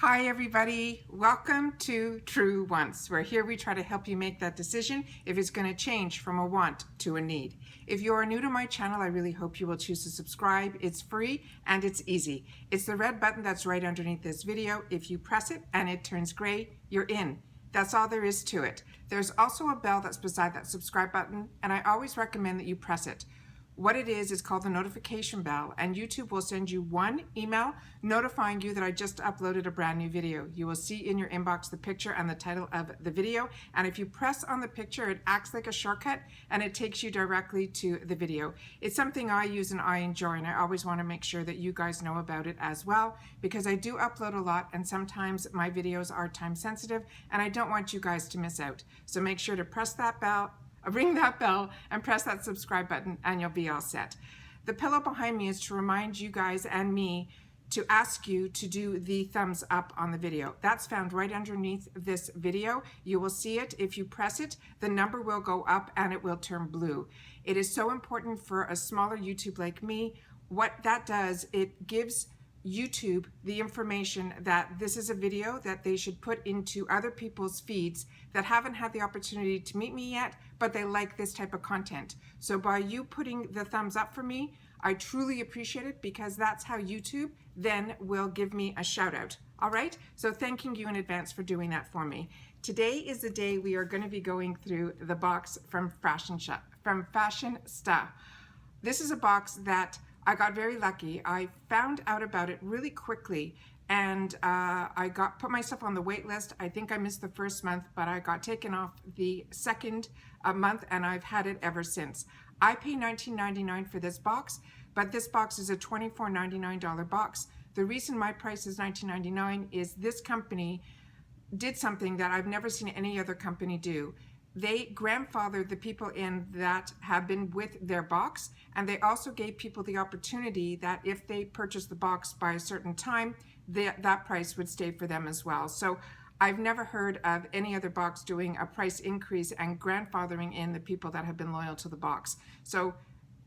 Hi everybody, welcome to True Wants, where here we try to help you make that decision if it's going to change from a want to a need. If you are new to my channel, I really hope you will choose to subscribe. It's free and it's easy. It's the red button that's right underneath this video. If you press it and it turns gray, you're in. That's all there is to it. There's also a bell that's beside that subscribe button, and I always recommend that you press it. What it is called the notification bell, and YouTube will send you one email notifying you that I just uploaded a brand new video. You will see in your inbox the picture and the title of the video, and if you press on the picture, it acts like a shortcut and it takes you directly to the video. It's something I use and I enjoy, and I always want to make sure that you guys know about it as well, because I do upload a lot and sometimes my videos are time sensitive and I don't want you guys to miss out. So make sure to press that bell, ring that bell, and press that subscribe button and you'll be all set. The pillow behind me is to remind you guys and me to ask you to do the thumbs up on the video. That's found right underneath this video. You will see it. If you press it, the number will go up and it will turn blue. It is so important for a smaller YouTube like me. What that does, it gives YouTube the information that this is a video that they should put into other people's feeds that haven't had the opportunity to meet me yet, but they like this type of content. So by you putting the thumbs up for me, I truly appreciate it, because that's how YouTube then will give me a shout out. All right, so thanking you in advance for doing that for me. Today is the day we are going to be going through the box from Fashionsta. This is a box that I got very lucky. I found out about it really quickly, and I put myself on the wait list. I think I missed the first month, but I got taken off the second month, and I've had it ever since. I pay $19.99 for this box, but this box is a $24.99 box. The reason my price is $19.99 is this company did something that I've never seen any other company do. They grandfathered the people in that have been with their box, and they also gave people the opportunity that if they purchased the box by a certain time, that price would stay for them as well. So I've never heard of any other box doing a price increase and grandfathering in the people that have been loyal to the box. So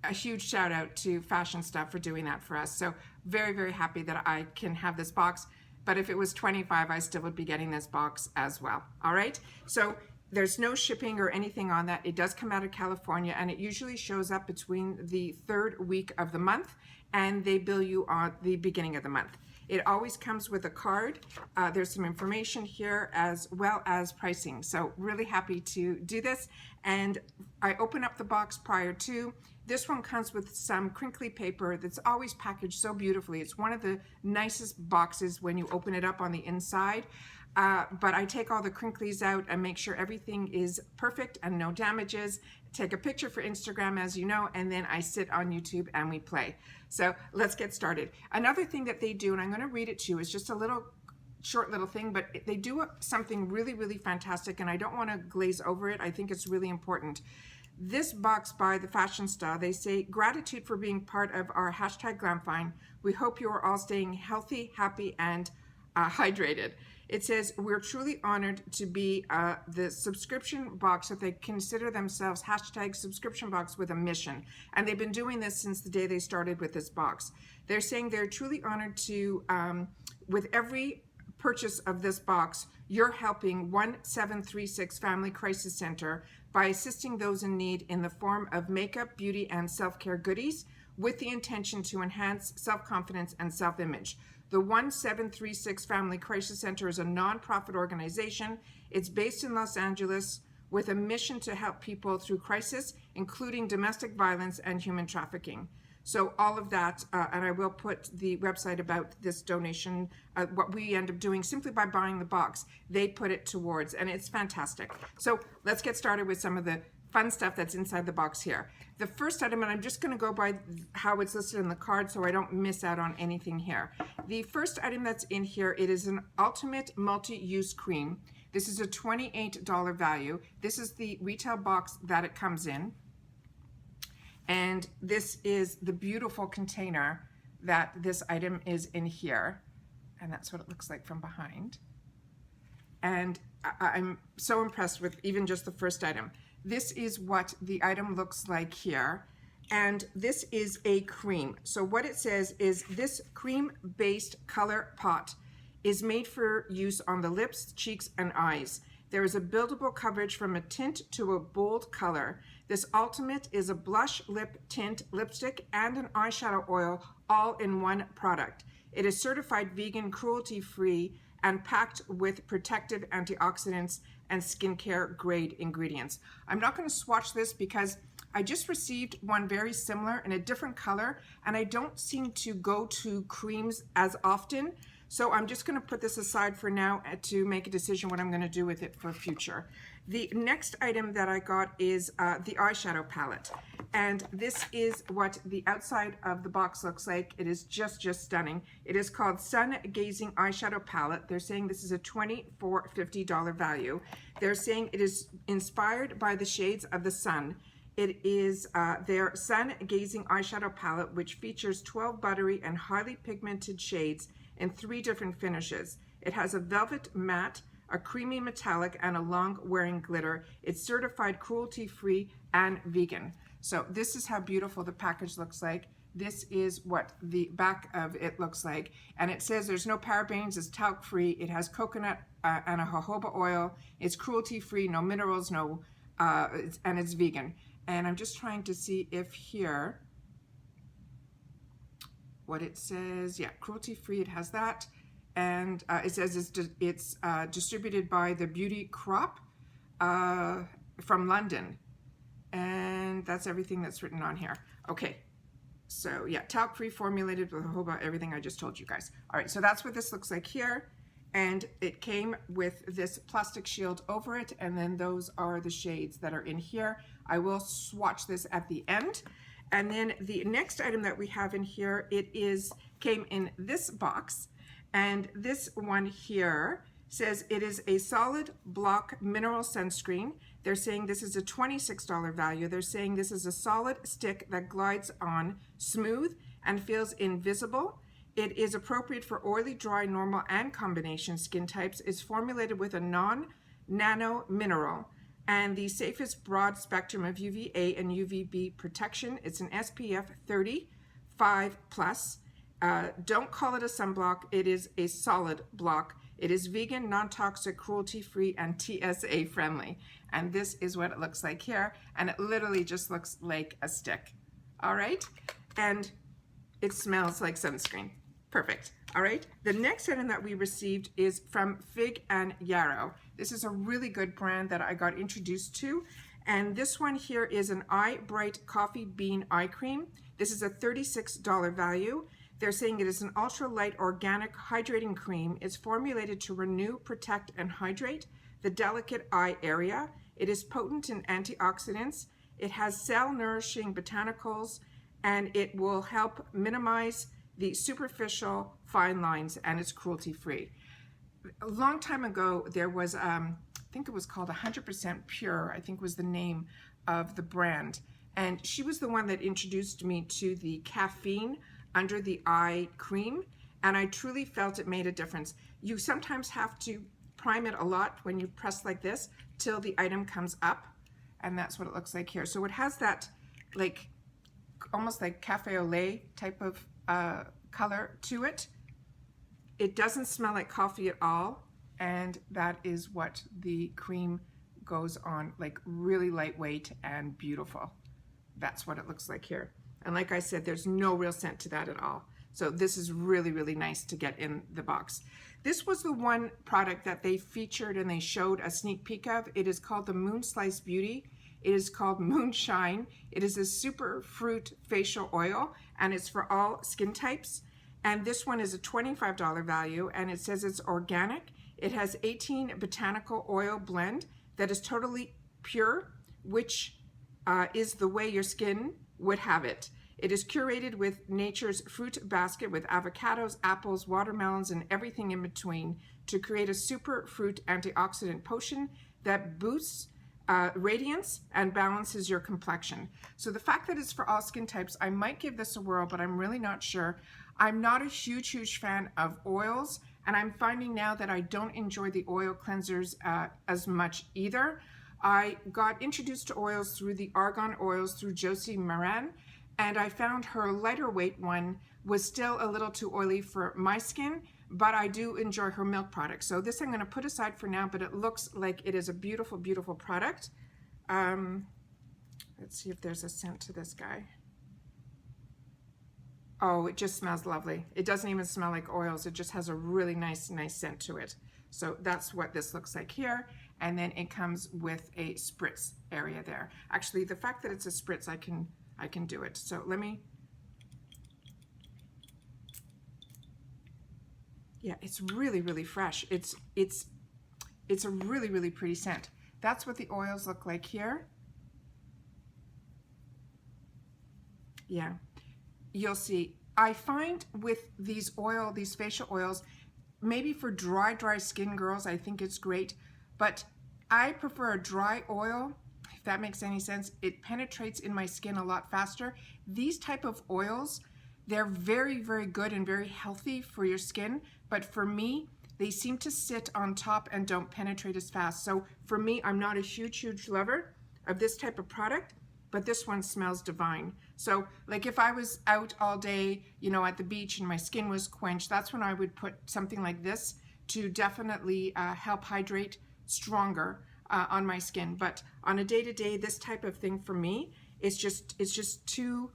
a huge shout out to Fashionsta for doing that for us. So very, very happy that I can have this box. But if it was $25, I still would be getting this box as well. All right. So there's no shipping or anything on that. It does come out of California, and it usually shows up between the third week of the month, and they bill you on the beginning of the month. It always comes with a card. There's some information here as well as pricing. So really happy to do this. And I open up the box prior to. This one comes with some crinkly paper that's always packaged so beautifully. It's one of the nicest boxes when you open it up on the inside. But I take all the crinklies out and make sure everything is perfect and no damages. Take a picture for Instagram, as you know, and then I sit on YouTube and we play. So let's get started. Another thing that they do, and I'm going to read it to you, is just a short little thing, but they do something really, really fantastic, and I don't want to glaze over it. I think it's really important. This box by the Fashionsta, they say, gratitude for being part of our #GlamFine. We hope you are all staying healthy, happy, and hydrated. It says, we're truly honored to be the subscription box that they consider themselves #subscription box with a mission. And they've been doing this since the day they started with this box. They're saying they're truly honored to, with every purchase of this box, you're helping 1736 Family Crisis Center by assisting those in need in the form of makeup, beauty, and self-care goodies, with the intention to enhance self-confidence and self-image. The 1736 Family Crisis Center is a nonprofit organization. It's based in Los Angeles with a mission to help people through crisis, including domestic violence and human trafficking. So all of that, and I will put the website about this donation, what we end up doing simply by buying the box, they put it towards, and it's fantastic. So let's get started with some of the fun stuff that's inside the box here. The first item, and I'm just going to go by how it's listed in the card so I don't miss out on anything here. The first item that's in here, it is an Ultimate Multi-Use Cream. This is a $28 value. This is the retail box that it comes in. And this is the beautiful container that this item is in here. And that's what it looks like from behind. And I'm so impressed with even just the first item. This is what the item looks like here. And this is a cream. So what it says is this cream-based color pot is made for use on the lips, cheeks, and eyes. There is a buildable coverage from a tint to a bold color. This ultimate is a blush lip tint lipstick and an eyeshadow oil all in one product. It is certified vegan, cruelty-free, and packed with protective antioxidants and skincare grade ingredients. I'm not going to swatch this because I just received one very similar in a different color, and I don't seem to go to creams as often. So I'm just going to put this aside for now to make a decision what I'm going to do with it for future. The next item that I got is the eyeshadow palette. And this is what the outside of the box looks like. It is just stunning. It is called Sungazing Eyeshadow Palette. They're saying this is a $24.50 value. They're saying it is inspired by the shades of the sun. It is their Sungazing Eyeshadow Palette, which features 12 buttery and highly pigmented shades in 3 different finishes. It has a velvet matte, a creamy metallic, and a long wearing glitter. It's certified cruelty-free and vegan. So this is how beautiful the package looks like. This is what the back of it looks like. And it says there's no parabens, it's talc-free, it has coconut and a jojoba oil, it's cruelty-free, no minerals, and it's vegan. And I'm just trying to see if here, what it says, yeah, cruelty-free, it has that. And it says it's distributed by the Beauty Crop from London. And that's everything that's written on here. Okay, so yeah, talc-free, formulated with jojoba, everything I just told you guys. All right, so that's what this looks like here. And it came with this plastic shield over it, and then those are the shades that are in here. I will swatch this at the end. And then the next item that we have in here, came in this box. And this one here says it is a solid block mineral sunscreen. They're saying this is a $26 value. They're saying this is a solid stick that glides on smooth and feels invisible. It is appropriate for oily, dry, normal, and combination skin types. It's formulated with a non-nano mineral and the safest broad spectrum of UVA and UVB protection. It's an SPF 35+. Don't call it a sunblock. It is a solid block. It is vegan, non-toxic, cruelty-free, and TSA friendly. And this is what it looks like here. And it literally just looks like a stick. All right. And it smells like sunscreen. Perfect. All right. The next item that we received is from Fig and Yarrow. This is a really good brand that I got introduced to. And this one here is an Eyebright Coffee Bean Eye Cream. This is a $36 value. They're saying it is an ultra-light organic hydrating cream. It's formulated to renew, protect, and hydrate the delicate eye area. It is potent in antioxidants. It has cell-nourishing botanicals, and it will help minimize the superficial fine lines, and it's cruelty-free. A long time ago, there was, I think it was called 100% Pure, I think was the name of the brand. And she was the one that introduced me to the caffeine under the eye cream, and I truly felt it made a difference. You sometimes have to prime it a lot when you press like this till the item comes up, and that's what it looks like here. So it has that like almost like cafe au lait type of color to it. It doesn't smell like coffee at all, and that is what the cream goes on, like really lightweight and beautiful. That's what it looks like here. And like I said, there's no real scent to that at all. So this is really, really nice to get in the box. This was the one product that they featured and they showed a sneak peek of. It is called the Moonslice Beauty. It is called Moonshine. It is a Superfruit facial oil, and it's for all skin types. And this one is a $25 value, and it says it's organic. It has 18 botanical oil blend that is totally pure, which is the way your skin would have it. It is curated with nature's fruit basket with avocados, apples, watermelons, and everything in between to create a super fruit antioxidant potion that boosts radiance and balances your complexion. So the fact that it's for all skin types, I might give this a whirl, but I'm really not sure. I'm not a huge fan of oils, and I'm finding now that I don't enjoy the oil cleansers as much either. I got introduced to oils through the argan oils through Josie Moran, and I found her lighter weight one was still a little too oily for my skin, but I do enjoy her milk product. So this I'm going to put aside for now, but it looks like it is a beautiful, beautiful product. Let's see if there's a scent to this guy. Oh, it just smells lovely. It doesn't even smell like oils. It just has a really nice, nice scent to it. So that's what this looks like here. And then it comes with a spritz area there. Actually, the fact that it's a spritz, I can do it. So let me, yeah, it's really, really fresh. It's a really, really pretty scent. That's what the oils look like here. Yeah. You'll see, I find with these facial oils, maybe for dry skin girls, I think it's great, but I prefer a dry oil, if that makes any sense. It penetrates in my skin a lot faster. These type of oils, they're very, very good and very healthy for your skin, but for me, they seem to sit on top and don't penetrate as fast. So for me, I'm not a huge, huge lover of this type of product, but this one smells divine. So like if I was out all day, you know, at the beach and my skin was quenched, that's when I would put something like this to definitely help hydrate stronger on my skin. But on a day-to-day, this type of thing for me, it's just too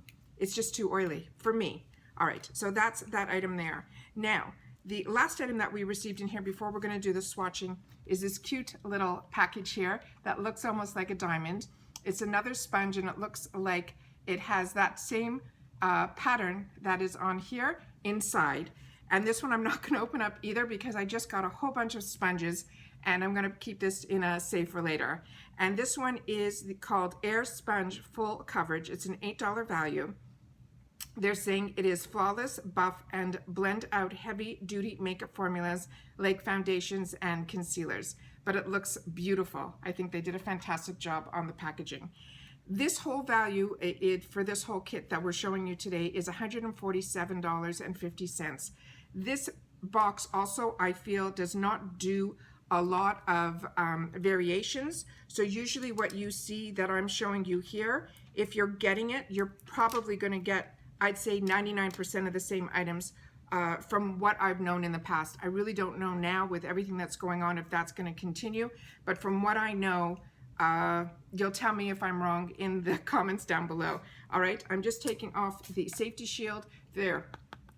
oily for me. All right, so that's that item there. Now, the last item that we received in here before we're gonna do the swatching is this cute little package here that looks almost like a diamond. It's another sponge, and it looks like it has that same pattern that is on here inside. And this one I'm not going to open up either because I just got a whole bunch of sponges, and I'm going to keep this in a safe for later. And this one is called Airsponge Full Coverage. It's an $8 value. They're saying it is flawless, buff, and blend out heavy duty makeup formulas like foundations and concealers. But it looks beautiful. I think they did a fantastic job on the packaging. This whole value for this whole kit that we're showing you today is $147.50. This box also, I feel, does not do a lot of variations. So usually what you see that I'm showing you here, if you're getting it, you're probably going to get, I'd say 99% of the same items from what I've known in the past. I really don't know now with everything that's going on if that's going to continue, but from what I know, you'll tell me if I'm wrong in the comments down below. All right, I'm just taking off the safety shield. There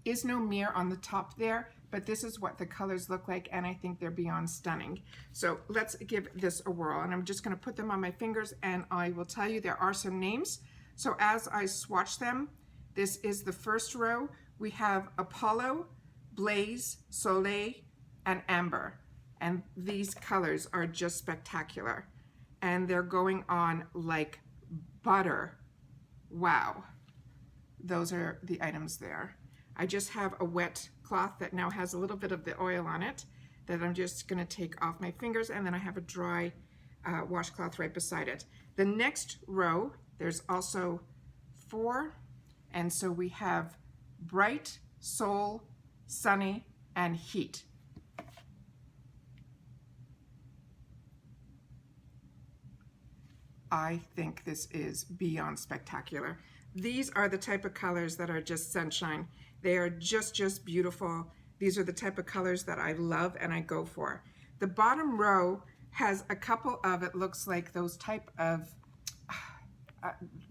is no mirror on the top there, but this is what the colors look like, and I think they're beyond stunning. So let's give this a whirl, and I'm just going to put them on my fingers, and I will tell you there are some names. So as I swatch them, this is the first row. We have Apollo, Blaze, Soleil, and Amber. And these colors are just spectacular. And they're going on like butter. Wow. Those are the items there. I just have a wet cloth that now has a little bit of the oil on it that I'm just going to take off my fingers, and then I have a dry washcloth right beside it. The next row, there's also 4. And so we have Bright, Soul, Sunny, and Heat. I think this is beyond spectacular. These are the type of colors that are just sunshine. They are just beautiful. These are the type of colors that I love and I go for. The bottom row has a couple of, it looks like those type of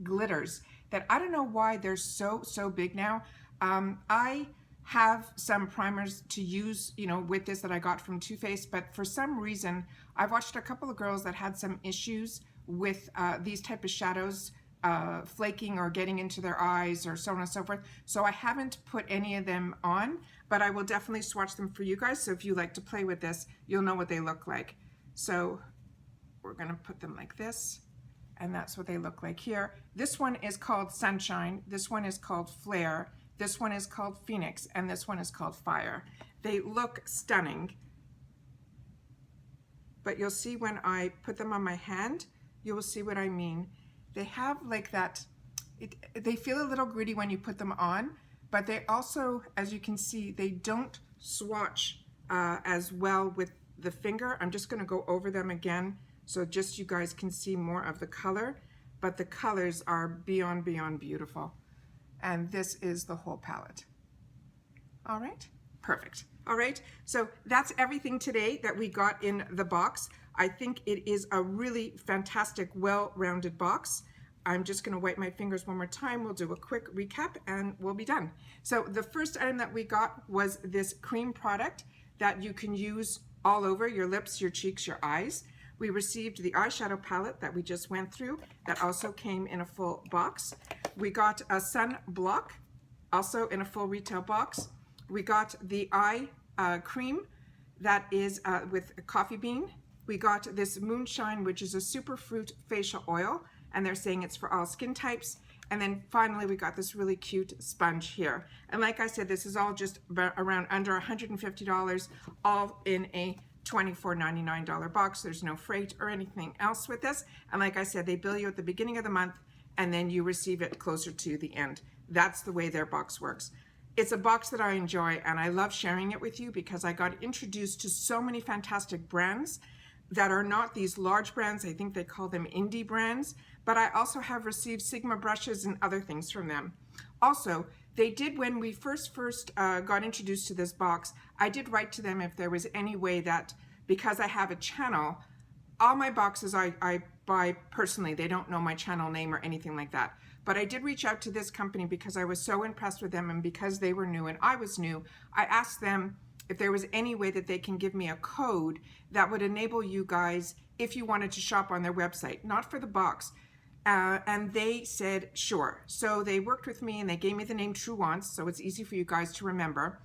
glitters that I don't know why they're so big now. I have some primers to use, you know, with this that I got from Too Faced, but for some reason, I've watched a couple of girls that had some issues with these type of shadows flaking or getting into their eyes or so on and so forth. So I haven't put any of them on, but I will definitely swatch them for you guys. So if you like to play with this, you'll know what they look like. So we're gonna put them like this, and that's what they look like here. This one is called Sunshine. This one is called Flare. This one is called Phoenix, and this one is called Fire. They look stunning, but you'll see when I put them on my hand, you will see what I mean. They have like that, they feel a little gritty when you put them on, but they also, as you can see, they don't swatch as well with the finger. I'm just gonna go over them again so just you guys can see more of the color, but the colors are beyond beautiful. And this is the whole palette. All right, Perfect. All right, so that's everything today that we got in the box. I think it is a really fantastic, well-rounded box. I'm just going to wipe my fingers one more time. We'll do a quick recap and we'll be done. So the first item that we got was this cream product that you can use all over your lips, your cheeks, your eyes. We received the eyeshadow palette that we just went through that also came in a full box. We got a sun block also in a full retail box. We got the eye cream that is with coffee bean. We got this Moonshine, which is a Superfruit facial oil, and they're saying it's for all skin types. And then finally, we got this really cute sponge here. And like I said, this is all just around under $150, all in a $24.99 box. There's no freight or anything else with this. And like I said, they bill you at the beginning of the month, and then you receive it closer to the end. That's the way their box works. It's a box that I enjoy, and I love sharing it with you because I got introduced to so many fantastic brands that are not these large brands. I think they call them indie brands, but I also have received Sigma brushes and other things from them. Also, they did, when we first got introduced to this box, I did write to them if there was any way that, because I have a channel, all my boxes I buy personally. They don't know my channel name or anything like that. But I did reach out to this company because I was so impressed with them, and because they were new and I was new, I asked them if there was any way that they can give me a code that would enable you guys, if you wanted to shop on their website, not for the box. And they said, sure. So they worked with me and they gave me the name True Wants, so it's easy for you guys to remember.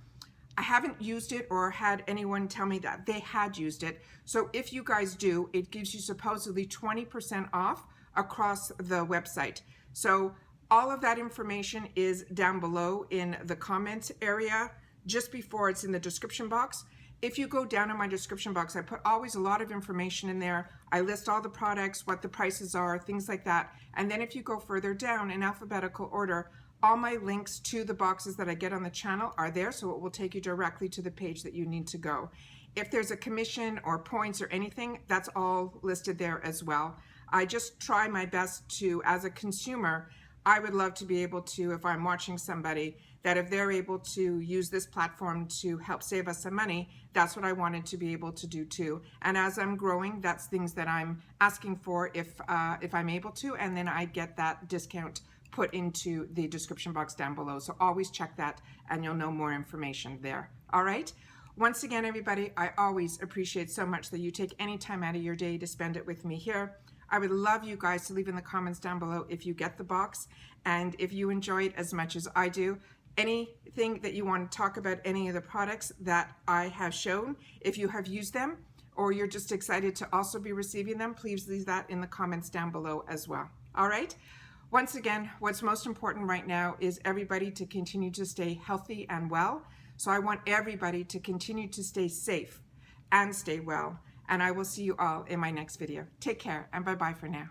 I haven't used it or had anyone tell me that they had used it. So if you guys do, it gives you supposedly 20% off across the website. So all of that information is down below in the comments area, just before it's in the description box. If you go down in my description box, I put always a lot of information in there. I list all the products, what the prices are, things like that. And then if you go further down in alphabetical order, all my links to the boxes that I get on the channel are there, so it will take you directly to the page that you need to go. If there's a commission or points or anything, that's all listed there as well. I just try my best to, as a consumer, I would love to be able to, if I'm watching somebody, that if they're able to use this platform to help save us some money, that's what I wanted to be able to do too. And as I'm growing, that's things that I'm asking for if I'm able to, and then I get that discount put into the description box down below. So always check that and you'll know more information there. All right. Once again, everybody, I always appreciate so much that you take any time out of your day to spend it with me here. I would love you guys to leave in the comments down below if you get the box and if you enjoy it as much as I do. Anything that you want to talk about, any of the products that I have shown, if you have used them or you're just excited to also be receiving them, please leave that in the comments down below as well. All right. Once again, what's most important right now is everybody to continue to stay healthy and well. So I want everybody to continue to stay safe and stay well. And I will see you all in my next video. Take care and bye-bye for now.